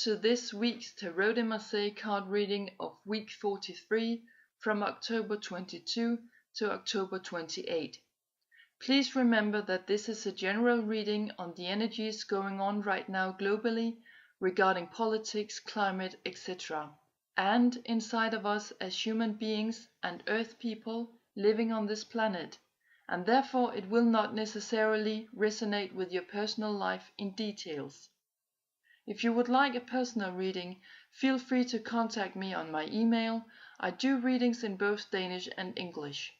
to this week's Tarot de Marseille card reading of week 43 from October 22 to October 28. Please remember that this is a general reading on the energies going on right now globally regarding politics, climate, etc. and inside of us as human beings and earth people living on this planet, and therefore it will not necessarily resonate with your personal life in details. If you would like a personal reading, feel free to contact me on my email. I do readings in both Danish and English.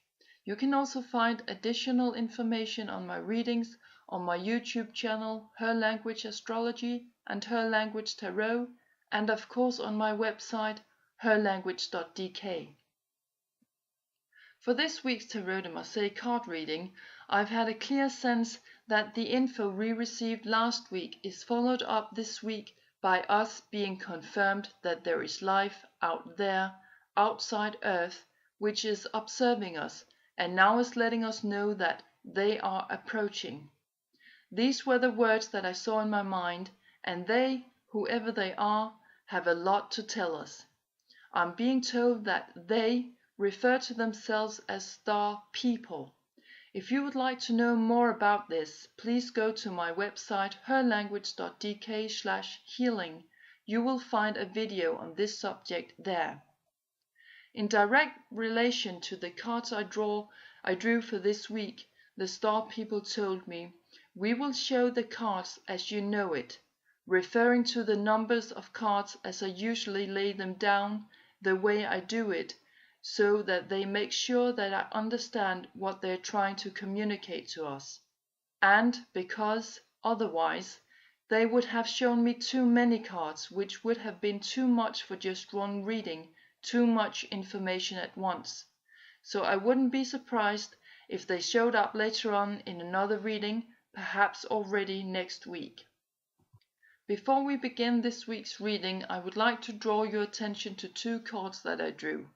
You can also find additional information on my readings on my YouTube channel, Her Language Astrology and Her Language Tarot, and of course on my website, herlanguage.dk. For this week's Tarot de Marseille card reading, I've had a clear sense that the info we received last week is followed up this week by us being confirmed that there is life out there, outside Earth, which is observing us and now is letting us know that they are approaching. These were the words that I saw in my mind, and they, whoever they are, have a lot to tell us. I'm being told that they refer to themselves as star people. If you would like to know more about this, please go to my website herlanguage.dk/healing. You will find a video on this subject there. In direct relation to the cards I drew for this week, the star people told me, "We will show the cards as you know it," referring to the numbers of cards as I usually lay them down, the way I do it, so that they make sure that I understand what they're trying to communicate to us. And because, otherwise, they would have shown me too many cards, which would have been too much for just one reading, too much information at once. So I wouldn't be surprised if they showed up later on in another reading, perhaps already next week. Before we begin this week's reading, I would like to draw your attention to two cards that I drew.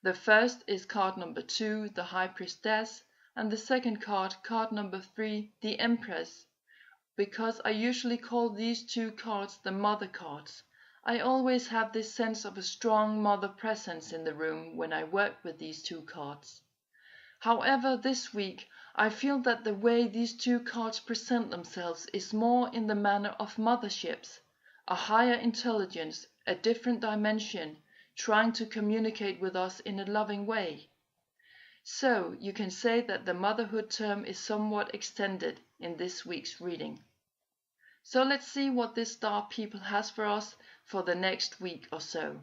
The first is card number 2, the High Priestess, and the second card, card number 3, the Empress. Because I usually call these two cards the mother cards, I always have this sense of a strong mother presence in the room when I work with these two cards. However, this week, I feel that the way these two cards present themselves is more in the manner of motherships, a higher intelligence, a different dimension, trying to communicate with us in a loving way. So you can say that the motherhood term is somewhat extended in this week's reading. So let's see what this star people has for us for the next week or so.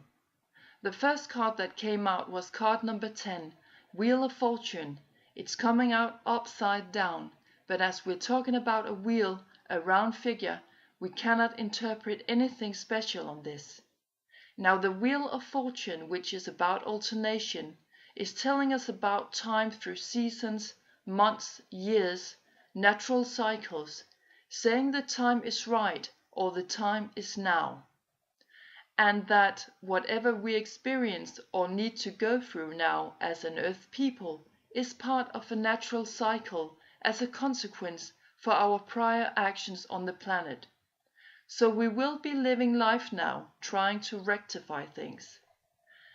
The first card that came out was card number 10, Wheel of Fortune. It's coming out upside down, but as we're talking about a wheel, a round figure, we cannot interpret anything special on this. Now the Wheel of Fortune, which is about alternation, is telling us about time through seasons, months, years, natural cycles, saying the time is right or the time is now. And that whatever we experience or need to go through now as an Earth people is part of a natural cycle as a consequence for our prior actions on the planet. So we will be living life now, trying to rectify things.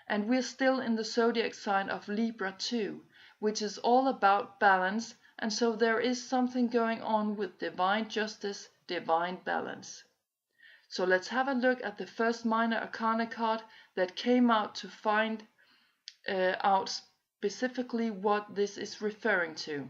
And we're still in the zodiac sign of Libra too, which is all about balance, and so there is something going on with divine justice, divine balance. So let's have a look at the first minor arcana card that came out to find out specifically what this is referring to.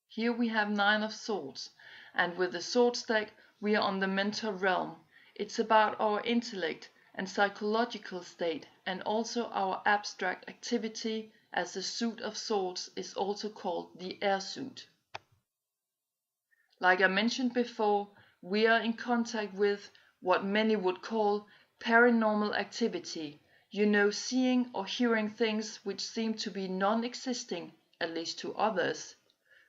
Here we have 9 of Swords, and with the sword stack we are on the mental realm. It's about our intellect and psychological state, and also our abstract activity, as the suit of swords is also called the air suit. Like I mentioned before, we are in contact with what many would call paranormal activity, seeing or hearing things which seem to be non-existing, at least to others.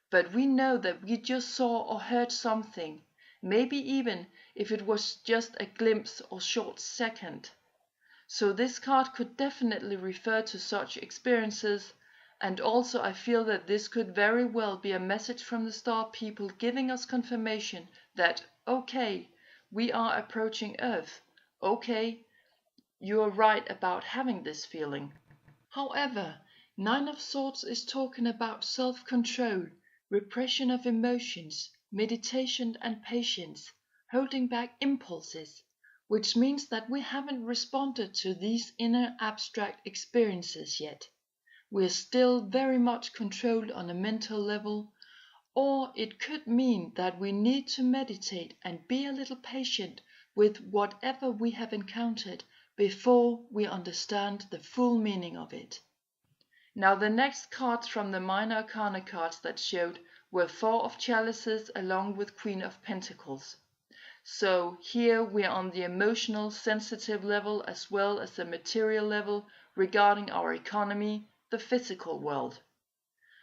But we know that we just saw or heard something, maybe even if it was just a glimpse or short second. So this card could definitely refer to such experiences, and also I feel that this could very well be a message from the star people giving us confirmation that, okay, we are approaching Earth, Okay, you are right about having this feeling. However, Nine of Swords is talking about self-control, repression of emotions, meditation and patience, holding back impulses, which means that we haven't responded to these inner abstract experiences yet. We're still very much controlled on a mental level, or it could mean that we need to meditate and be a little patient with whatever we have encountered before we understand the full meaning of it. Now the next cards from the minor arcana cards that showed were Four of Chalices along with Queen of Pentacles. So here we are on the emotional, sensitive level as well as the material level regarding our economy, the physical world.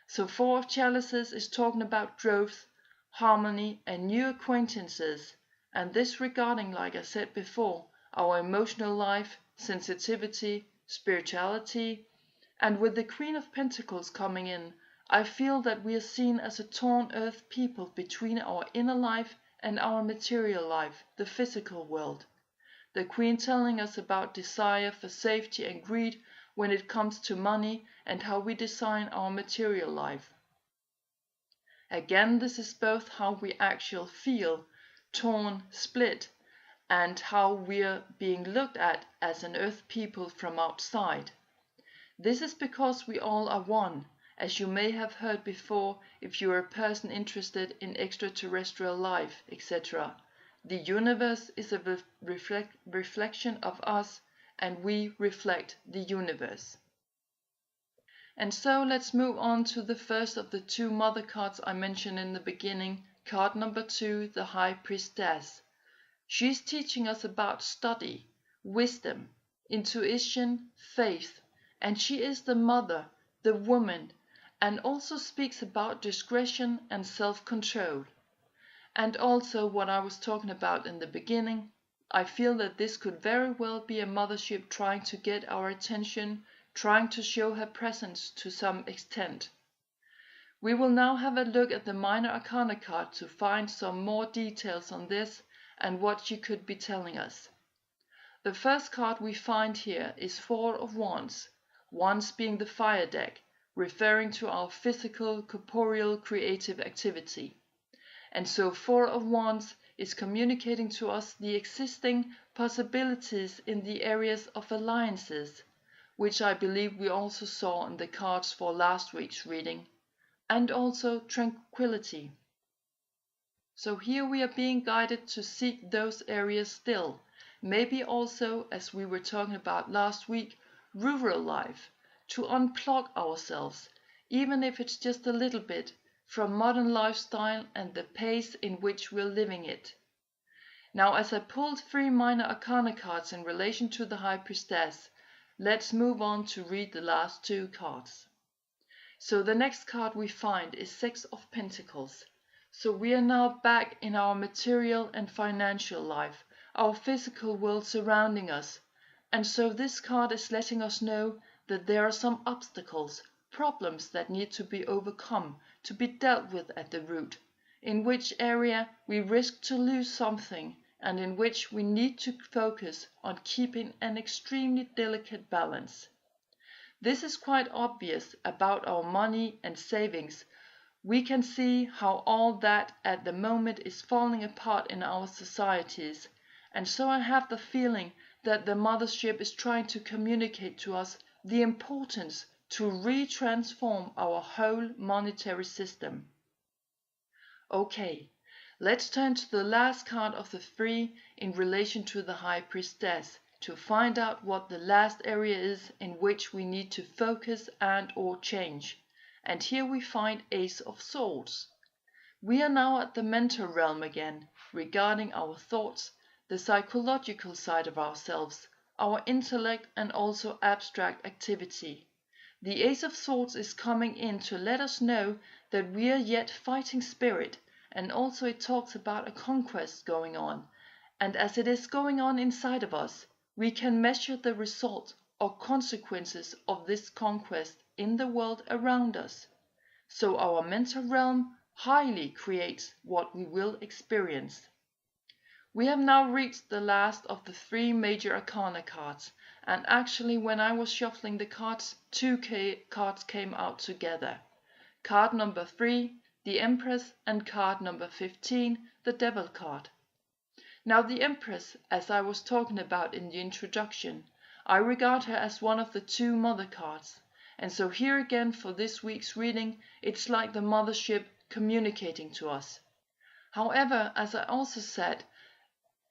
So Four of Chalices is talking about growth, harmony and new acquaintances, and this regarding, like I said before, our emotional life, sensitivity, spirituality, and with the Queen of Pentacles coming in, I feel that we are seen as a torn earth people between our inner life and our material life, the physical world. The Queen telling us about desire for safety and greed when it comes to money and how we design our material life. Again, this is both how we actually feel, torn, split, and how we're being looked at as an earth people from outside. This is because we all are one, as you may have heard before if you are a person interested in extraterrestrial life, etc. The universe is a reflection of us, and we reflect the universe. And so let's move on to the first of the two mother cards I mentioned in the beginning, card number 2, the High Priestess. She's teaching us about study, wisdom, intuition, faith, and she is the mother, the woman, and also speaks about discretion and self-control. And also what I was talking about in the beginning, I feel that this could very well be a mothership trying to get our attention, trying to show her presence to some extent. We will now have a look at the minor arcana card to find some more details on this and what she could be telling us. The first card we find here is Four of Wands, Wands being the fire deck, referring to our physical, corporeal, creative activity. And so Four of Wands is communicating to us the existing possibilities in the areas of alliances, which I believe we also saw in the cards for last week's reading, and also tranquility. So here we are being guided to seek those areas still, maybe also, as we were talking about last week, rural life, to unplug ourselves, even if it's just a little bit, from modern lifestyle and the pace in which we're living it. Now, as I pulled 3 minor arcana cards in relation to the High Priestess, let's move on to read the last 2 cards. So the next card we find is Six of Pentacles. So we are now back in our material and financial life, our physical world surrounding us. And so this card is letting us know that there are some obstacles, problems that need to be overcome, to be dealt with at the root, in which area we risk to lose something and in which we need to focus on keeping an extremely delicate balance. This is quite obvious about our money and savings. We can see how all that at the moment is falling apart in our societies, and so I have the feeling that the mothership is trying to communicate to us the importance to retransform our whole monetary system. Okay, let's turn to the last card of the 3 in relation to the High Priestess to find out what the last area is in which we need to focus and or change. And here we find Ace of Swords. We are now at the mental realm again, regarding our thoughts, the psychological side of ourselves, our intellect and also abstract activity. The Ace of Swords is coming in to let us know that we are yet fighting spirit, and also it talks about a conquest going on. And as it is going on inside of us, we can measure the result or consequences of this conquest in the world around us. So our mental realm highly creates what we will experience. We have now reached the last of the 3 major arcana cards, and actually when I was shuffling the cards, 2 cards came out together. Card number 3, the Empress, and card number 15, the Devil card. Now the Empress, as I was talking about in the introduction, I regard her as one of the 2 mother cards, and so here again for this week's reading, it's like the mothership communicating to us. However, as I also said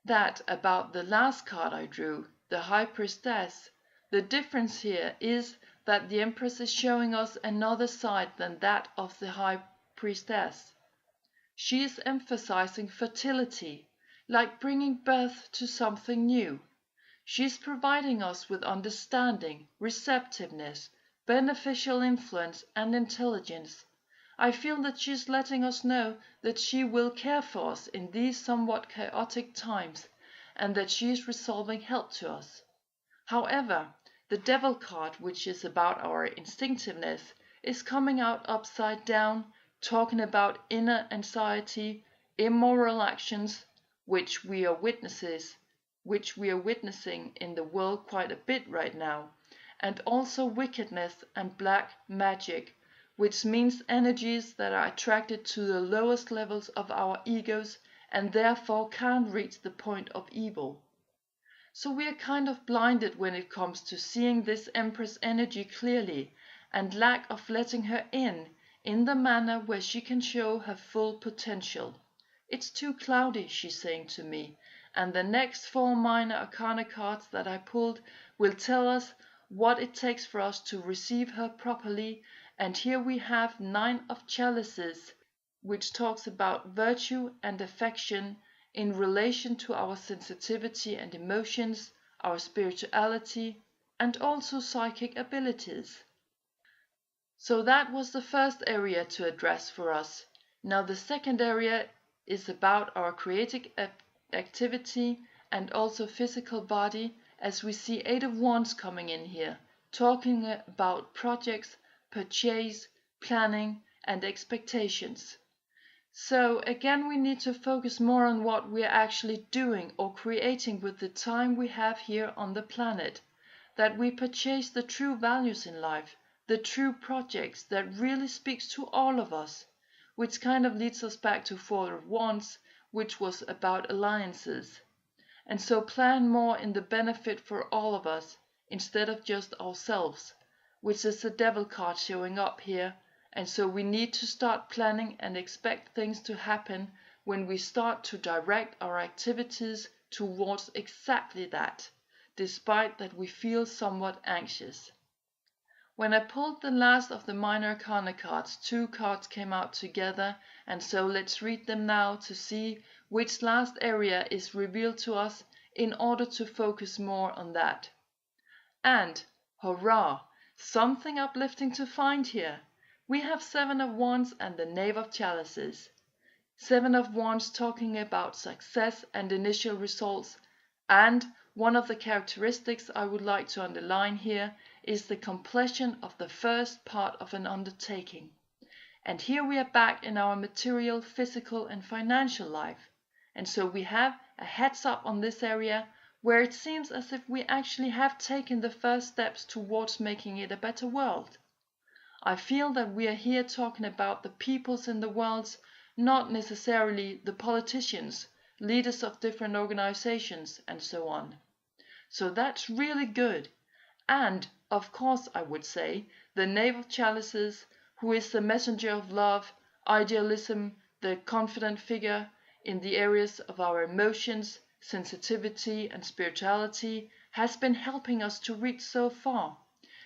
that about the last card I drew, the High Priestess, the difference here is that the Empress is showing us another side than that of the High Priestess. She is emphasizing fertility, like bringing birth to something new. She is providing us with understanding, receptiveness, beneficial influence, and intelligence. I feel that she is letting us know that she will care for us in these somewhat chaotic times, and that she is resolving help to us. However, the Devil card, which is about our instinctiveness, is coming out upside down, talking about inner anxiety, immoral actions, which we are witnessing in the world quite a bit right now, and also wickedness and black magic, which means energies that are attracted to the lowest levels of our egos and therefore can't reach the point of evil. So we are kind of blinded when it comes to seeing this Empress energy clearly, and lack of letting her in the manner where she can show her full potential. It's too cloudy, she's saying to me, and the next 4 minor arcana cards that I pulled will tell us what it takes for us to receive her properly, and here we have 9 of Chalices, which talks about virtue and affection in relation to our sensitivity and emotions, our spirituality, and also psychic abilities. So that was the first area to address for us. Now the second area is about our creative activity and also physical body, as we see 8 of Wands coming in here, talking about projects, purchase, planning, and expectations. So again, we need to focus more on what we are actually doing or creating with the time we have here on the planet, that we purchase the true values in life, the true projects that really speaks to all of us, which kind of leads us back to 4 of Wands, which was about alliances. And so plan more in the benefit for all of us instead of just ourselves, which is the Devil card showing up here. And so we need to start planning and expect things to happen when we start to direct our activities towards exactly that, despite that we feel somewhat anxious. When I pulled the last of the minor arcana cards, 2 cards came out together, and so let's read them now to see which last area is revealed to us in order to focus more on that. And, hurrah, something uplifting to find here. We have 7 of Wands and the Knave of Chalices. 7 of Wands talking about success and initial results, and one of the characteristics I would like to underline here is the completion of the first part of an undertaking. And here we are back in our material, physical, and financial life. And so we have a heads up on this area where it seems as if we actually have taken the first steps towards making it a better world. I feel that we are here talking about the peoples in the world, not necessarily the politicians, leaders of different organizations, and so on. So that's really good. And, of course, I would say, the Knave of Chalices, who is the messenger of love, idealism, the confident figure in the areas of our emotions, sensitivity, and spirituality, has been helping us to reach so far.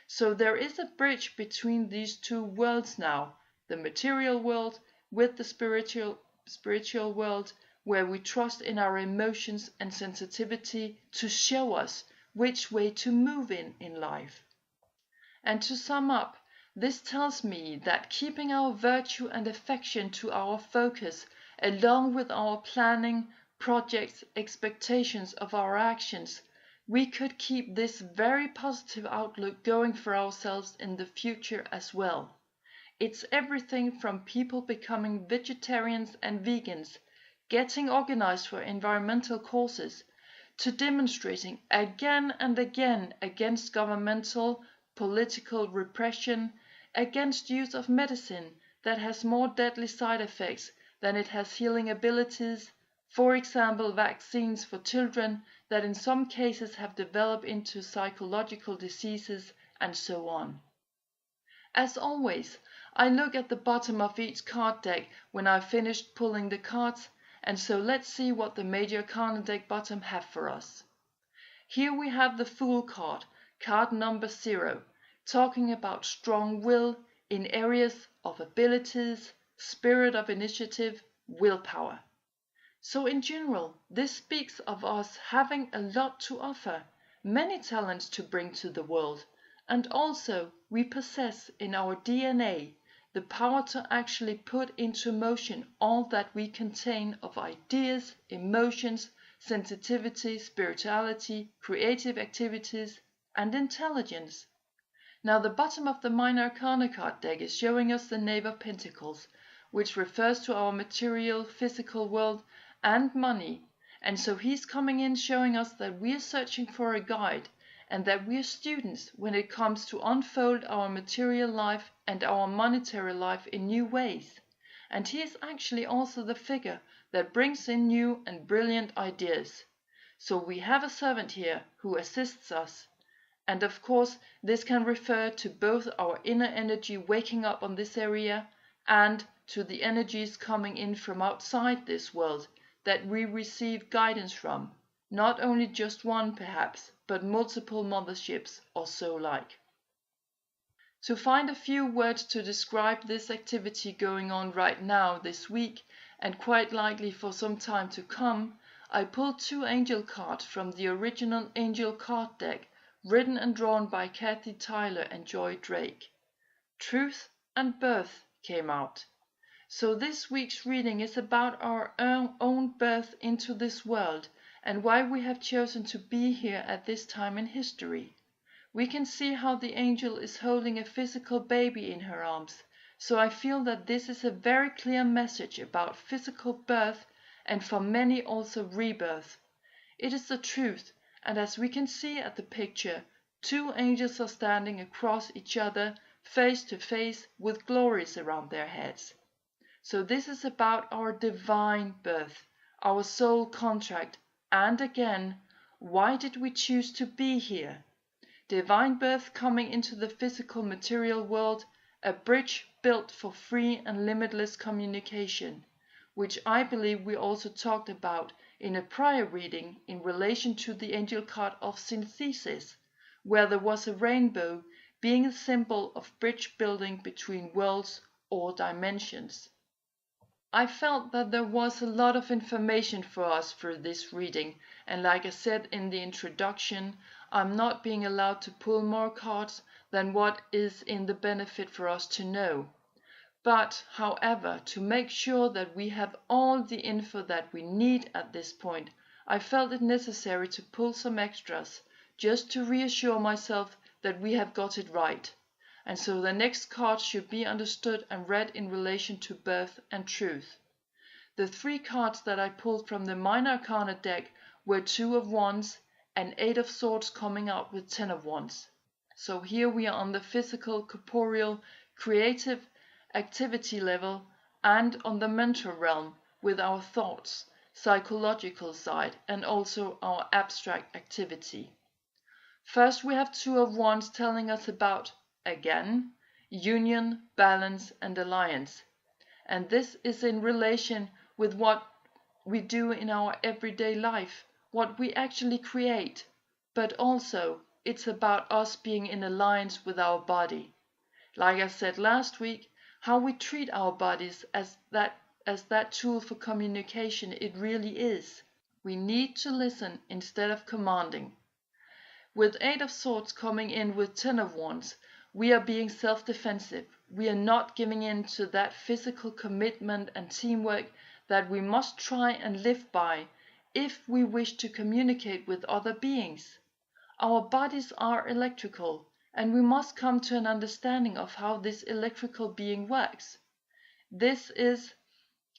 So there is a bridge between these 2 worlds now, the material world with the spiritual world, where we trust in our emotions and sensitivity to show us which way to move in life. And to sum up, this tells me that keeping our virtue and affection to our focus, along with our planning, projects, expectations of our actions, we could keep this very positive outlook going for ourselves in the future as well. It's everything from people becoming vegetarians and vegans getting organized for environmental causes, to demonstrating again and again against governmental, political repression, against use of medicine that has more deadly side effects than it has healing abilities, for example vaccines for children that in some cases have developed into psychological diseases, and so on. As always, I look at the bottom of each card deck when I've finished pulling the cards, and so let's see what the major arcana deck bottom have for us. Here we have the Fool card, card number 0, talking about strong will in areas of abilities, spirit of initiative, willpower. So in general, this speaks of us having a lot to offer, many talents to bring to the world, and also we possess in our DNA the power to actually put into motion all that we contain of ideas, emotions, sensitivity, spirituality, creative activities, and intelligence. Now the bottom of the Minor Arcana card deck is showing us the Knave of Pentacles, which refers to our material, physical world and money, and so he's coming in showing us that we are searching for a guide and that we are students when it comes to unfold our material life and our monetary life in new ways. And he is actually also the figure that brings in new and brilliant ideas. So we have a servant here who assists us. And of course, this can refer to both our inner energy waking up on this area and to the energies coming in from outside this world that we receive guidance from, not only just one perhaps, but multiple motherships or so like. To find a few words to describe this activity going on right now this week, and quite likely for some time to come, I pulled 2 angel cards from the original angel card deck, written and drawn by Kathy Tyler and Joy Drake. Truth and Birth came out. So this week's reading is about our own birth into this world and why we have chosen to be here at this time in history. We can see how the angel is holding a physical baby in her arms, so I feel that this is a very clear message about physical birth and for many also rebirth. It is the truth, and as we can see at the picture, 2 angels are standing across each other, face to face, with glories around their heads. So this is about our divine birth, our soul contract, and again, why did we choose to be here? Divine birth coming into the physical material world, a bridge built for free and limitless communication, which I believe we also talked about in a prior reading in relation to the angel card of synthesis, where there was a rainbow being a symbol of bridge building between worlds or dimensions. I felt that there was a lot of information for us through this reading, and like I said in the introduction, I'm not being allowed to pull more cards than what is in the benefit for us to know. But, however, to make sure that we have all the info that we need at this point, I felt it necessary to pull some extras, just to reassure myself that we have got it right. And so the next cards should be understood and read in relation to birth and truth. The 3 cards that I pulled from the Minor Arcana deck were 2 of Wands and 8 of Swords coming out with 10 of Wands. So here we are on the physical, corporeal, creative activity level and on the mental realm with our thoughts, psychological side, and also our abstract activity. First we have 2 of Wands telling us about, again, union, balance, and alliance. And this is in relation with what we do in our everyday life, what we actually create, but also it's about us being in alliance with our body. Like I said last week, how we treat our bodies as that tool for communication it really is. We need to listen instead of commanding. With 8 of Swords coming in with 10 of Wands, we are being self-defensive. We are not giving in to that physical commitment and teamwork that we must try and live by if we wish to communicate with other beings. Our bodies are electrical, and we must come to an understanding of how this electrical being works. This is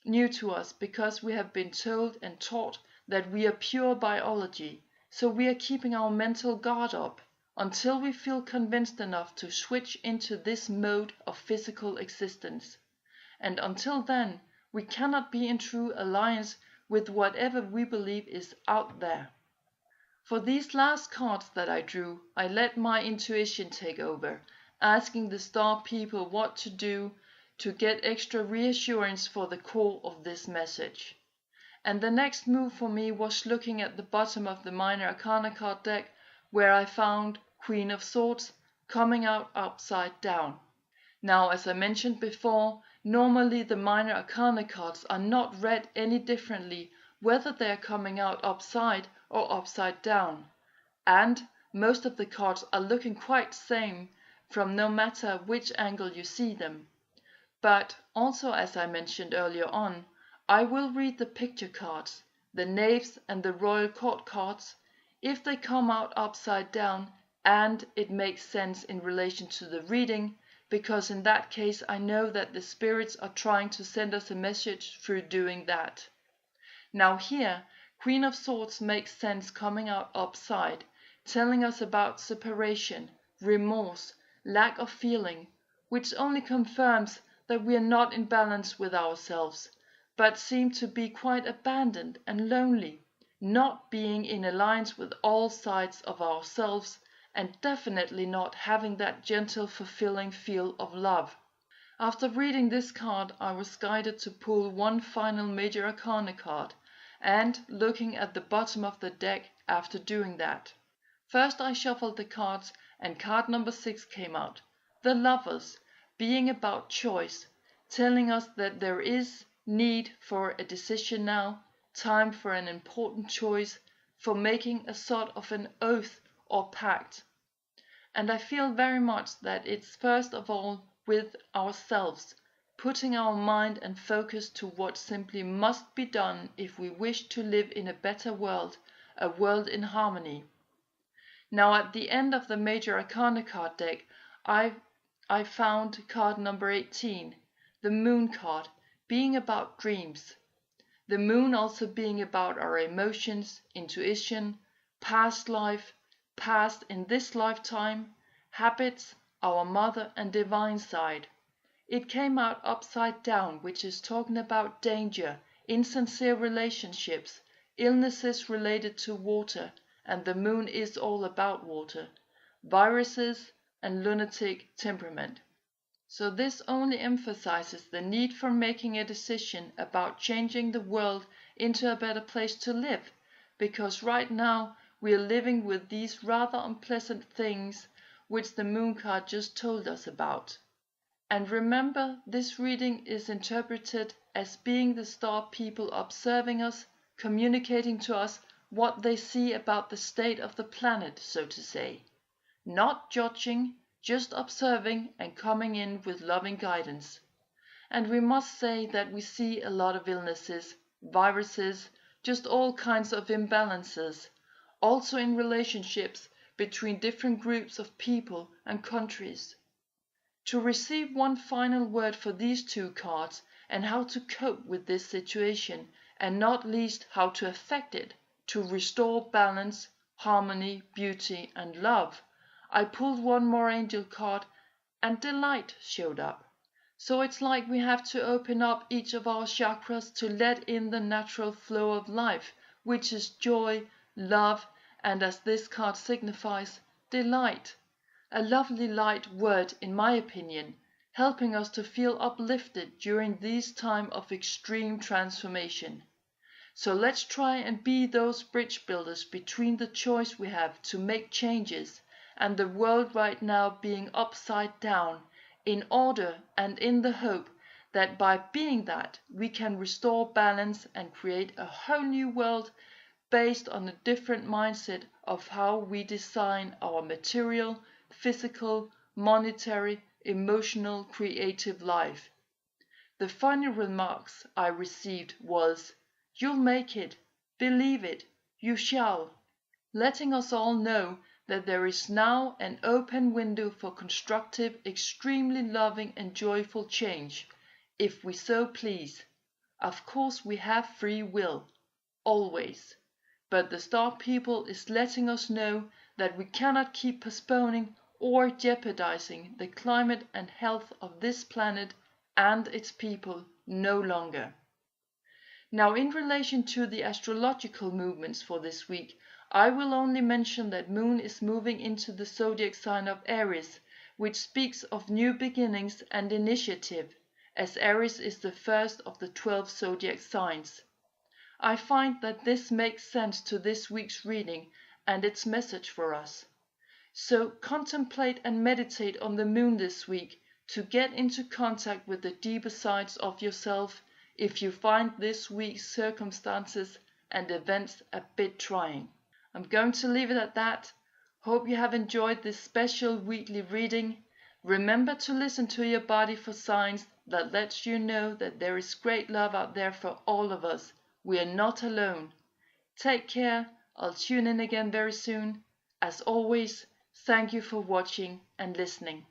new to us because we have been told and taught that we are pure biology, so we are keeping our mental guard up until we feel convinced enough to switch into this mode of physical existence. And until then, we cannot be in true alliance with whatever we believe is out there. For these last cards that I drew, I let my intuition take over, asking the star people what to do to get extra reassurance for the core of this message. And the next move for me was looking at the bottom of the Minor Arcana card deck, where I found Queen of Swords coming out upside down. Now, as I mentioned before, normally the Minor Arcana cards are not read any differently whether they are coming out upside or upside down. And most of the cards are looking quite the same from no matter which angle you see them. But also, as I mentioned earlier on, I will read the picture cards, the knaves and the royal court cards, if they come out upside down and it makes sense in relation to the reading, because in that case I know that the spirits are trying to send us a message through doing that. Now here, Queen of Swords makes sense coming out upside, telling us about separation, remorse, lack of feeling, which only confirms that we are not in balance with ourselves, but seem to be quite abandoned and lonely, not being in alliance with all sides of ourselves, and definitely not having that gentle, fulfilling feel of love. After reading this card, I was guided to pull one final Major Arcana card, and looking at the bottom of the deck after doing that. First I shuffled the cards, and card number 6 came out, the Lovers, being about choice, telling us that there is need for a decision now, time for an important choice, for making a sort of an oath or pact. And I feel very much that it's first of all with ourselves, putting our mind and focus to what simply must be done if we wish to live in a better world, a world in harmony. Now at the end of the Major Arcana card deck, I found card number 18, the Moon card, being about dreams. The moon also being about our emotions, intuition, past life, past in this lifetime, habits, our mother and divine side. It came out upside down, which is talking about danger, insincere relationships, illnesses related to water, and the moon is all about water, viruses and lunatic temperament. So this only emphasizes the need for making a decision about changing the world into a better place to live, because right now we are living with these rather unpleasant things which the moon card just told us about. And remember, this reading is interpreted as being the star people observing us, communicating to us what they see about the state of the planet, so to say. Not judging, just observing and coming in with loving guidance. And we must say that we see a lot of illnesses, viruses, just all kinds of imbalances, also in relationships between different groups of people and countries. To receive one final word for these two cards and how to cope with this situation, and not least how to affect it, to restore balance, harmony, beauty and love, I pulled one more angel card and delight showed up. So it's like we have to open up each of our chakras to let in the natural flow of life, which is joy, love, and as this card signifies, delight. A lovely light word in my opinion, helping us to feel uplifted during this time of extreme transformation. So let's try and be those bridge builders between the choice we have to make changes and the world right now being upside down, in order and in the hope that by being that we can restore balance and create a whole new world based on a different mindset of how we design our material, physical, monetary, emotional, creative life. The final remarks I received was, "You'll make it, believe it, you shall," letting us all know that there is now an open window for constructive, extremely loving and joyful change, if we so please. Of course we have free will, always. But the Star People is letting us know that we cannot keep postponing or jeopardizing the climate and health of this planet and its people no longer. Now, in relation to the astrological movements for this week, I will only mention that Moon is moving into the zodiac sign of Aries, which speaks of new beginnings and initiative, as Aries is the first of the 12 zodiac signs. I find that this makes sense to this week's reading and its message for us. So contemplate and meditate on the Moon this week to get into contact with the deeper sides of yourself if you find this week's circumstances and events a bit trying. I'm going to leave it at that. Hope you have enjoyed this special weekly reading. Remember to listen to your body for signs that lets you know that there is great love out there for all of us. We are not alone. Take care. I'll tune in again very soon. As always, thank you for watching and listening.